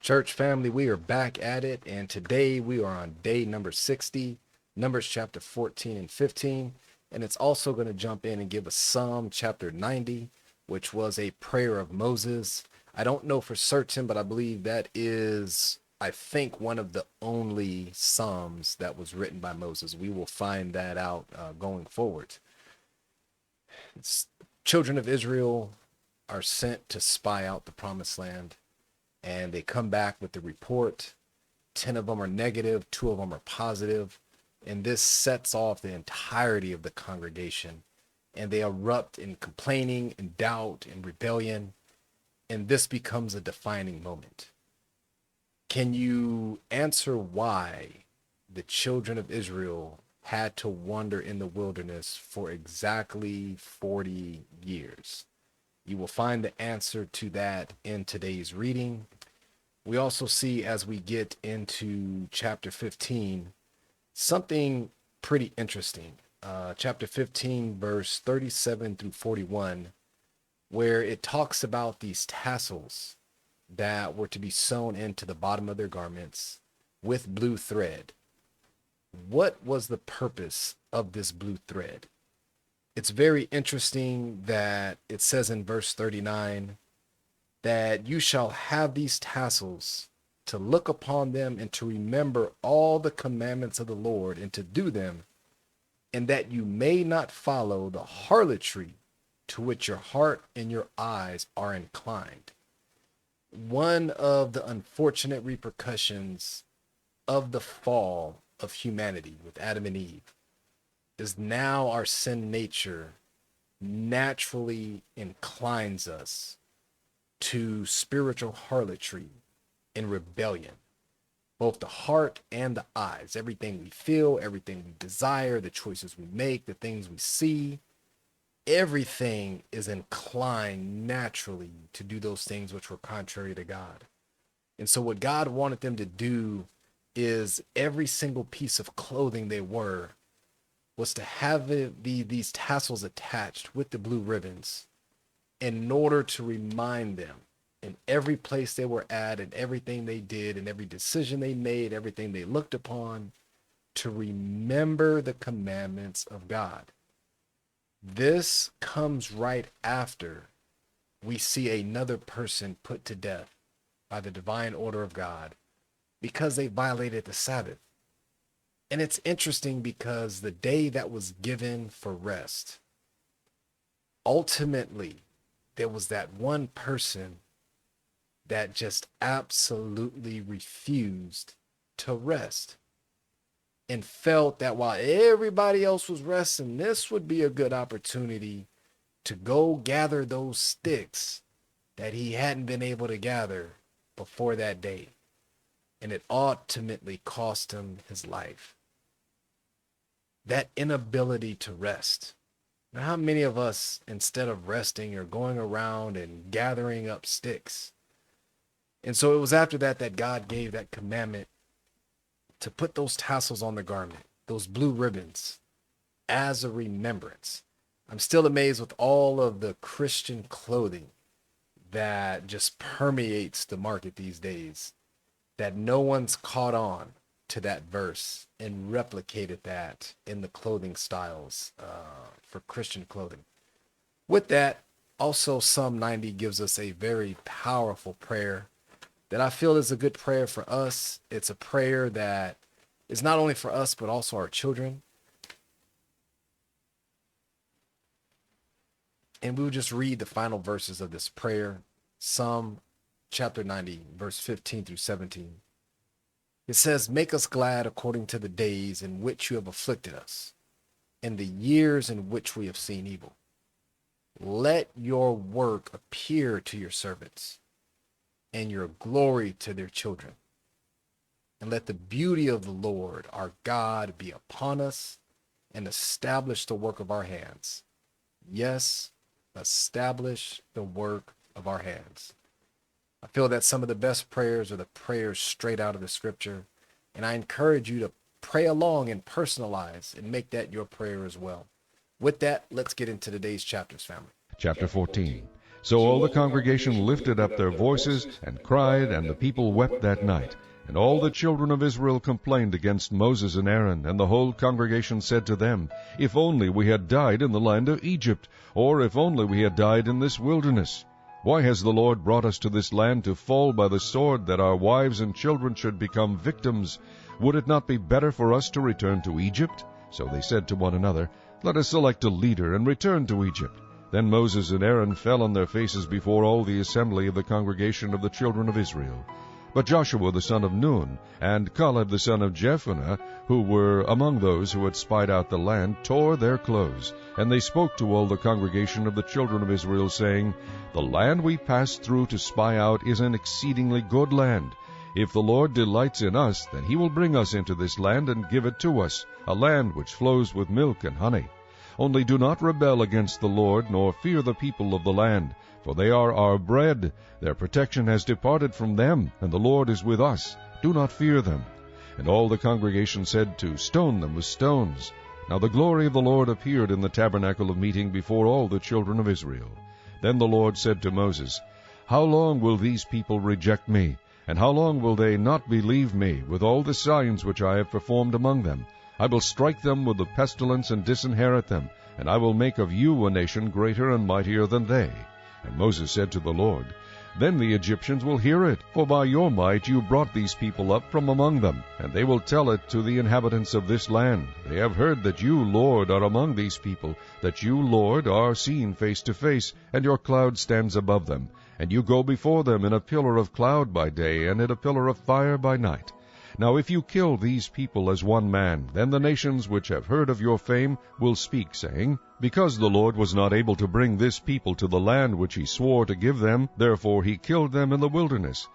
Church family, we are back at it, and today we are on day number 60, Numbers chapter 14 and 15, and it's also going to jump in and give us Psalm chapter 90, which was a prayer of Moses. I don't know for certain, but I believe that is, I think, one of the only Psalms that was written by Moses. We will find that out going forward. It's, children of Israel are sent to spy out the promised land, and they come back with the report. 10 of them are negative, 2 of them are positive, and this sets off the entirety of the congregation, and they erupt in complaining and doubt and rebellion, and this becomes a defining moment. Can you answer why the children of Israel had to wander in the wilderness for exactly 40 years? You will find the answer to that in today's reading. We also see, as we get into chapter 15, something pretty interesting. Chapter 15, verse 37 through 41, where it talks about these tassels that were to be sewn into the bottom of their garments with blue thread. What was the purpose of this blue thread? It's very interesting that it says in verse 39 that you shall have these tassels to look upon them and to remember all the commandments of the Lord and to do them, and that you may not follow the harlotry to which your heart and your eyes are inclined. One of the unfortunate repercussions of the fall of humanity with Adam and Eve is now our sin nature naturally inclines us to spiritual harlotry and rebellion. Both the heart and the eyes, everything we feel, everything we desire, the choices we make, the things we see, everything is inclined naturally to do those things which were contrary to God. And so what God wanted them to do is every single piece of clothing they wore was to have these tassels attached with the blue ribbons in order to remind them in every place they were at and everything they did and every decision they made, everything they looked upon, to remember the commandments of God. This comes right after we see another person put to death by the divine order of God because they violated the Sabbath. And it's interesting because the day that was given for rest, ultimately, there was that one person that just absolutely refused to rest and felt that while everybody else was resting, this would be a good opportunity to go gather those sticks that he hadn't been able to gather before that day. And it ultimately cost him his life. That inability to rest. Now, how many of us, instead of resting, are going around and gathering up sticks? And so it was after that that God gave that commandment to put those tassels on the garment, those blue ribbons, as a remembrance. I'm still amazed with all of the Christian clothing that just permeates the market these days, that no one's caught on to that verse and replicated that in the clothing styles for Christian clothing. With that, also Psalm 90 gives us a very powerful prayer that I feel is a good prayer for us. It's a prayer that is not only for us, but also our children. And we will just read the final verses of this prayer. Psalm chapter 90, verse 15 through 17. It says, make us glad according to the days in which you have afflicted us, and the years in which we have seen evil. Let your work appear to your servants, and your glory to their children. And let the beauty of the Lord our God be upon us, and establish the work of our hands. Yes, establish the work of our hands. I feel that some of the best prayers are the prayers straight out of the scripture. And I encourage you to pray along and personalize and make that your prayer as well. With that, let's get into today's chapters, family. Chapter 14. So all the congregation lifted up their voices and cried, and the people wept that night. And all the children of Israel complained against Moses and Aaron, and the whole congregation said to them, If only we had died in the land of Egypt, or if only we had died in this wilderness. Why has the Lord brought us to this land to fall by the sword, that our wives and children should become victims? Would it not be better for us to return to Egypt? So they said to one another, Let us select a leader and return to Egypt. Then Moses and Aaron fell on their faces before all the assembly of the congregation of the children of Israel. But Joshua the son of Nun, and Caleb the son of Jephunneh, who were among those who had spied out the land, tore their clothes. And they spoke to all the congregation of the children of Israel, saying, The land we passed through to spy out is an exceedingly good land. If the Lord delights in us, then he will bring us into this land and give it to us, a land which flows with milk and honey. Only do not rebel against the Lord, nor fear the people of the land, for they are our bread. Their protection has departed from them, and the Lord is with us. Do not fear them. And all the congregation said to stone them with stones. Now the glory of the Lord appeared in the tabernacle of meeting before all the children of Israel. Then the Lord said to Moses, How long will these people reject me? And how long will they not believe me, with all the signs which I have performed among them? I will strike them with the pestilence and disinherit them, and I will make of you a nation greater and mightier than they. And Moses said to the Lord, Then the Egyptians will hear it, for by your might you brought these people up from among them, and they will tell it to the inhabitants of this land. They have heard that you, Lord, are among these people, that you, Lord, are seen face to face, and your cloud stands above them. And you go before them in a pillar of cloud by day, and in a pillar of fire by night. Now if you kill these people as one man, then the nations which have heard of your fame will speak, saying, Because the Lord was not able to bring this people to the land which he swore to give them, therefore he killed them in the wilderness.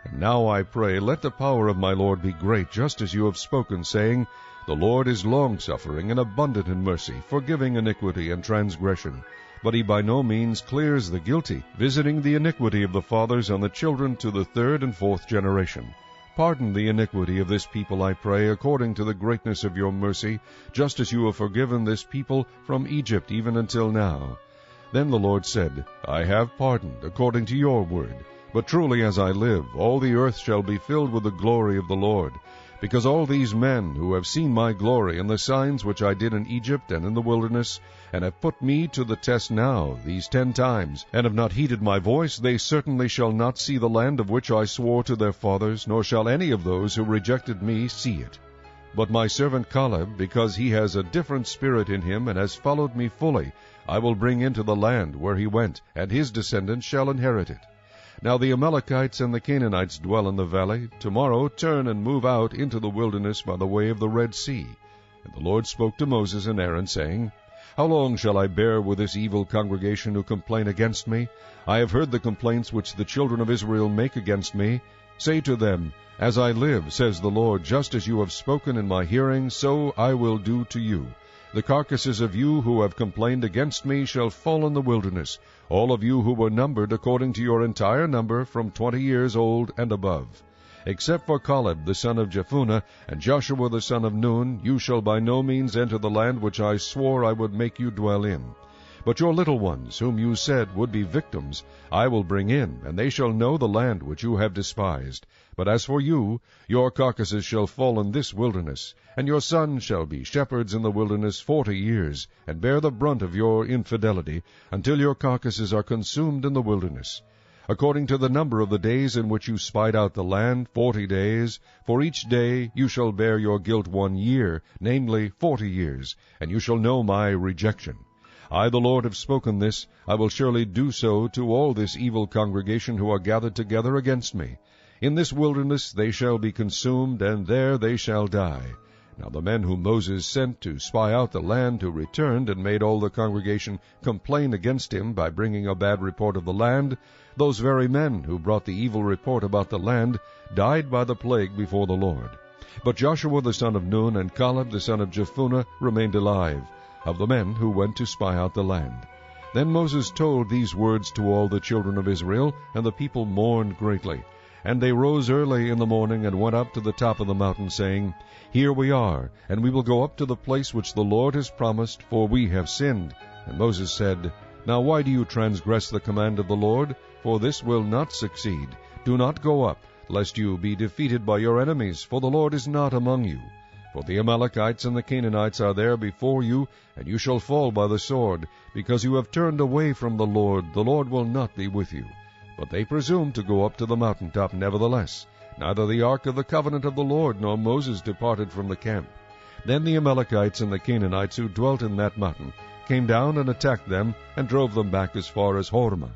And now I pray, let the power of my Lord be great, just as you have spoken, saying, The Lord is long-suffering and abundant in mercy, forgiving iniquity and transgression. But he by no means clears the guilty, visiting the iniquity of the fathers on the children to the third and fourth generation. Pardon the iniquity of this people, I pray, according to the greatness of your mercy, just as you have forgiven this people from Egypt even until now. Then the Lord said, I have pardoned, according to your word. But truly as I live, all the earth shall be filled with the glory of the Lord. Because all these men who have seen my glory and the signs which I did in Egypt and in the wilderness, and have put me to the test now these 10 times, and have not heeded my voice, they certainly shall not see the land of which I swore to their fathers, nor shall any of those who rejected me see it. But my servant Caleb, because he has a different spirit in him, and has followed me fully, I will bring into the land where he went, and his descendants shall inherit it. Now the Amalekites and the Canaanites dwell in the valley. Tomorrow turn and move out into the wilderness by the way of the Red Sea. And the Lord spoke to Moses and Aaron, saying, How long shall I bear with this evil congregation who complain against me? I have heard the complaints which the children of Israel make against me. Say to them, As I live, says the Lord, just as you have spoken in my hearing, so I will do to you. The carcasses of you who have complained against me shall fall in the wilderness, all of you who were numbered according to your entire number from 20 years old and above. Except for Caleb the son of Jephunneh and Joshua the son of Nun, you shall by no means enter the land which I swore I would make you dwell in. But your little ones, whom you said would be victims, I will bring in, and they shall know the land which you have despised. But as for you, your carcasses shall fall in this wilderness, and your sons shall be shepherds in the wilderness 40 years, and bear the brunt of your infidelity, until your carcasses are consumed in the wilderness. According to the number of the days in which you spied out the land, 40 days, for each day you shall bear your guilt 1 year, namely 40 years, and you shall know my rejection. I, the Lord, have spoken this. I will surely do so to all this evil congregation who are gathered together against me. In this wilderness they shall be consumed, and there they shall die. Now the men whom Moses sent to spy out the land, who returned and made all the congregation complain against him by bringing a bad report of the land, those very men who brought the evil report about the land died by the plague before the Lord. But Joshua the son of Nun and Caleb the son of Jephunneh remained alive, of the men who went to spy out the land. Then Moses told these words to all the children of Israel, and the people mourned greatly. And they rose early in the morning and went up to the top of the mountain, saying, Here we are, and we will go up to the place which the Lord has promised, for we have sinned. And Moses said, Now why do you transgress the command of the Lord? For this will not succeed. Do not go up, lest you be defeated by your enemies, for the Lord is not among you. For the Amalekites and the Canaanites are there before you, and you shall fall by the sword. Because you have turned away from the Lord will not be with you. But they presumed to go up to the mountaintop nevertheless. Neither the ark of the covenant of the Lord nor Moses departed from the camp. Then the Amalekites and the Canaanites who dwelt in that mountain came down and attacked them, and drove them back as far as Hormah.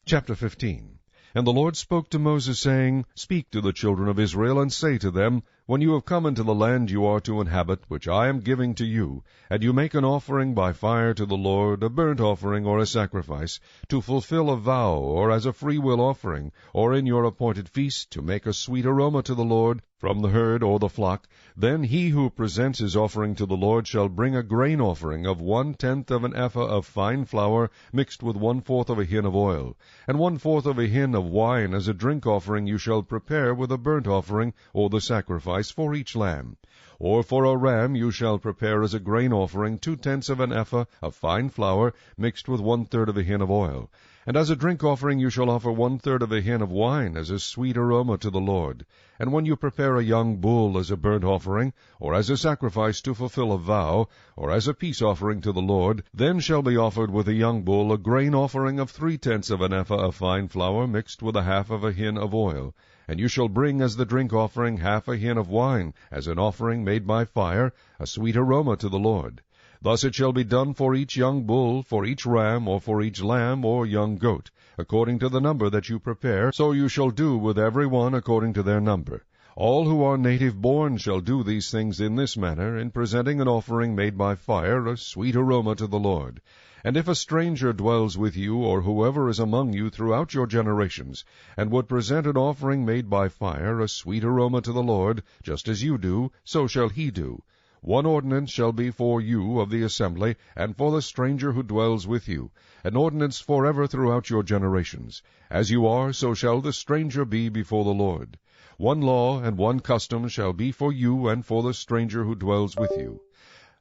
Chapter 15. And the Lord spoke to Moses, saying, Speak to the children of Israel, and say to them, When you have come into the land you are to inhabit, which I am giving to you, and you make an offering by fire to the Lord, a burnt offering or a sacrifice, to fulfill a vow, or as a freewill offering, or in your appointed feast, to make a sweet aroma to the Lord, from the herd or the flock, then he who presents his offering to the Lord shall bring a grain offering of 1/10 of an ephah of fine flour mixed with 1/4 of a hin of oil, and 1/4 of a hin of wine as a drink offering you shall prepare with a burnt offering or the sacrifice for each lamb. Or for a ram you shall prepare as a grain offering 2/10 of an ephah of fine flour mixed with 1/3 of a hin of oil. And as a drink offering you shall offer 1/3 of a hin of wine as a sweet aroma to the Lord. And when you prepare a young bull as a burnt offering, or as a sacrifice to fulfill a vow, or as a peace offering to the Lord, then shall be offered with a young bull a grain offering of 3/10 of an ephah of fine flour mixed with 1/2 of a hin of oil. And you shall bring as the drink offering 1/2 a hin of wine, as an offering made by fire, a sweet aroma to the Lord. Thus it shall be done for each young bull, for each ram, or for each lamb or young goat, according to the number that you prepare, so you shall do with every one according to their number. All who are native born shall do these things in this manner, in presenting an offering made by fire, a sweet aroma to the Lord. And if a stranger dwells with you, or whoever is among you throughout your generations, and would present an offering made by fire, a sweet aroma to the Lord, just as you do, so shall he do. One ordinance shall be for you of the assembly, and for the stranger who dwells with you, an ordinance forever throughout your generations. As you are, so shall the stranger be before the Lord. One law and one custom shall be for you and for the stranger who dwells with you.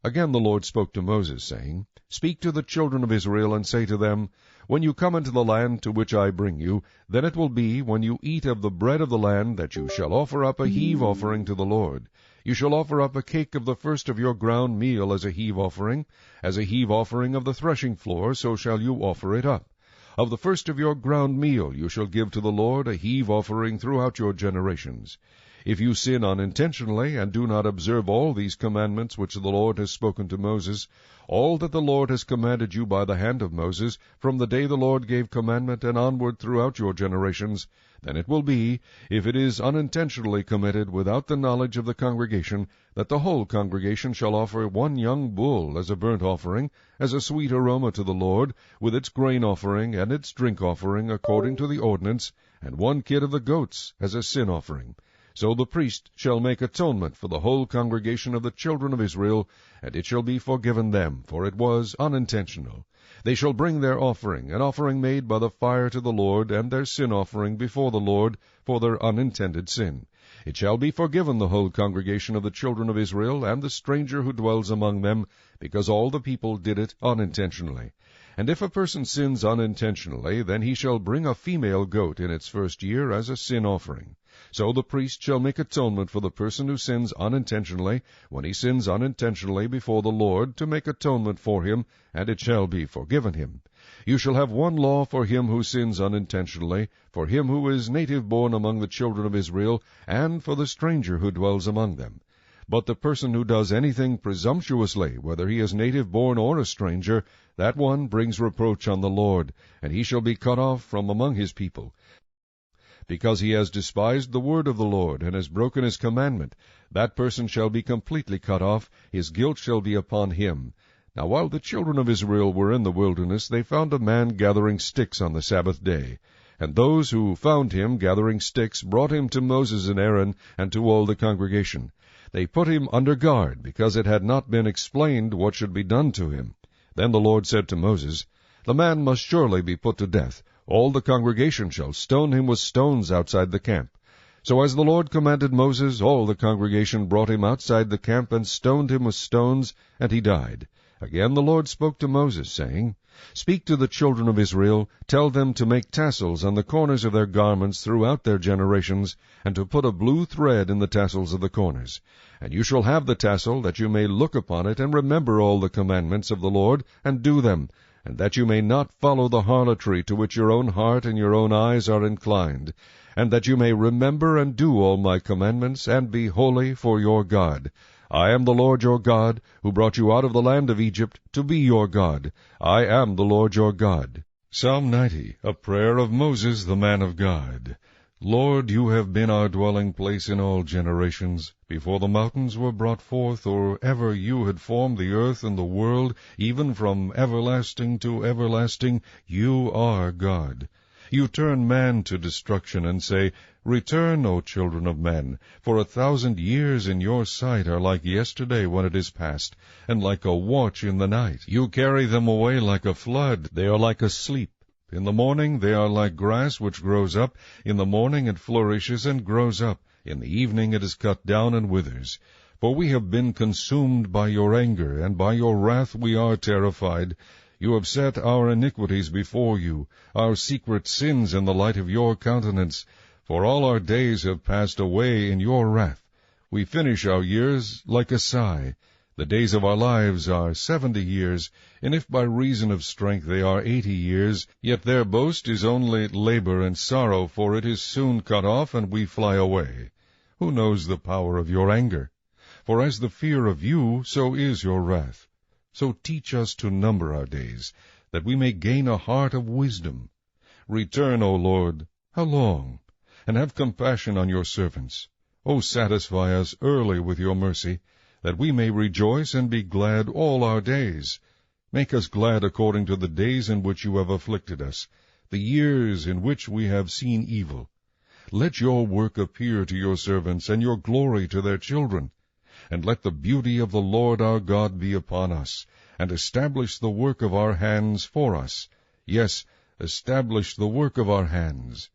Again the Lord spoke to Moses, saying, Speak to the children of Israel, and say to them, When you come into the land to which I bring you, then it will be, when you eat of the bread of the land, that you shall offer up a heave offering to the Lord. You shall offer up a cake of the first of your ground meal as a heave offering of the threshing floor, so shall you offer it up. Of the first of your ground meal you shall give to the Lord a heave offering throughout your generations. If you sin unintentionally, and do not observe all these commandments which the Lord has spoken to Moses, all that the Lord has commanded you by the hand of Moses, from the day the Lord gave commandment and onward throughout your generations, then it will be, if it is unintentionally committed without the knowledge of the congregation, that the whole congregation shall offer one young bull as a burnt offering, as a sweet aroma to the Lord, with its grain offering and its drink offering according to the ordinance, and one kid of the goats as a sin offering. So the priest shall make atonement for the whole congregation of the children of Israel, and it shall be forgiven them, for it was unintentional. They shall bring their offering, an offering made by the fire to the Lord, and their sin offering before the Lord, for their unintended sin. It shall be forgiven the whole congregation of the children of Israel, and the stranger who dwells among them, because all the people did it unintentionally. And if a person sins unintentionally, then he shall bring a female goat in its first year as a sin offering. So the priest shall make atonement for the person who sins unintentionally, when he sins unintentionally before the Lord, to make atonement for him, and it shall be forgiven him. You shall have one law for him who sins unintentionally, for him who is native born among the children of Israel, and for the stranger who dwells among them. But the person who does anything presumptuously, whether he is native born or a stranger, that one brings reproach on the Lord, and he shall be cut off from among his people. Because he has despised the word of the Lord, and has broken his commandment, that person shall be completely cut off, his guilt shall be upon him. Now while the children of Israel were in the wilderness, they found a man gathering sticks on the Sabbath day. And those who found him gathering sticks brought him to Moses and Aaron, and to all the congregation. They put him under guard, because it had not been explained what should be done to him. Then the Lord said to Moses, The man must surely be put to death. All the congregation shall stone him with stones outside the camp. So as the Lord commanded Moses, all the congregation brought him outside the camp and stoned him with stones, and he died. Again the Lord spoke to Moses, saying, Speak to the children of Israel, tell them to make tassels on the corners of their garments throughout their generations, and to put a blue thread in the tassels of the corners. And you shall have the tassel, that you may look upon it, and remember all the commandments of the Lord, and do them, and that you may not follow the harlotry to which your own heart and your own eyes are inclined, and that you may remember and do all my commandments, and be holy for your God. I am the Lord your God, who brought you out of the land of Egypt, to be your God. I am the Lord your God. Psalm 90, a prayer of Moses, the man of God. Lord, you have been our dwelling place in all generations. Before the mountains were brought forth, or ever you had formed the earth and the world, even from everlasting to everlasting, you are God. You turn man to destruction, and say, Return, O children of men, for 1,000 years in your sight are like yesterday when it is past, and like a watch in the night. You carry them away like a flood, they are like a sleep. In the morning they are like grass which grows up, in the morning it flourishes and grows up, in the evening it is cut down and withers. For we have been consumed by your anger, and by your wrath we are terrified. You have set our iniquities before you, our secret sins in the light of your countenance. For all our days have passed away in your wrath. We finish our years like a sigh. The days of our lives are 70 years, and if by reason of strength they are 80 years, yet their boast is only labor and sorrow, for it is soon cut off, and we fly away. Who knows the power of your anger? For as the fear of you, so is your wrath. So teach us to number our days, that we may gain a heart of wisdom. Return, O Lord, how long? And have compassion on your servants. O satisfy us early with your mercy, that we may rejoice and be glad all our days. Make us glad according to the days in which you have afflicted us, the years in which we have seen evil. Let your work appear to your servants, and your glory to their children. And let the beauty of the Lord our God be upon us, and establish the work of our hands for us. Yes, establish the work of our hands.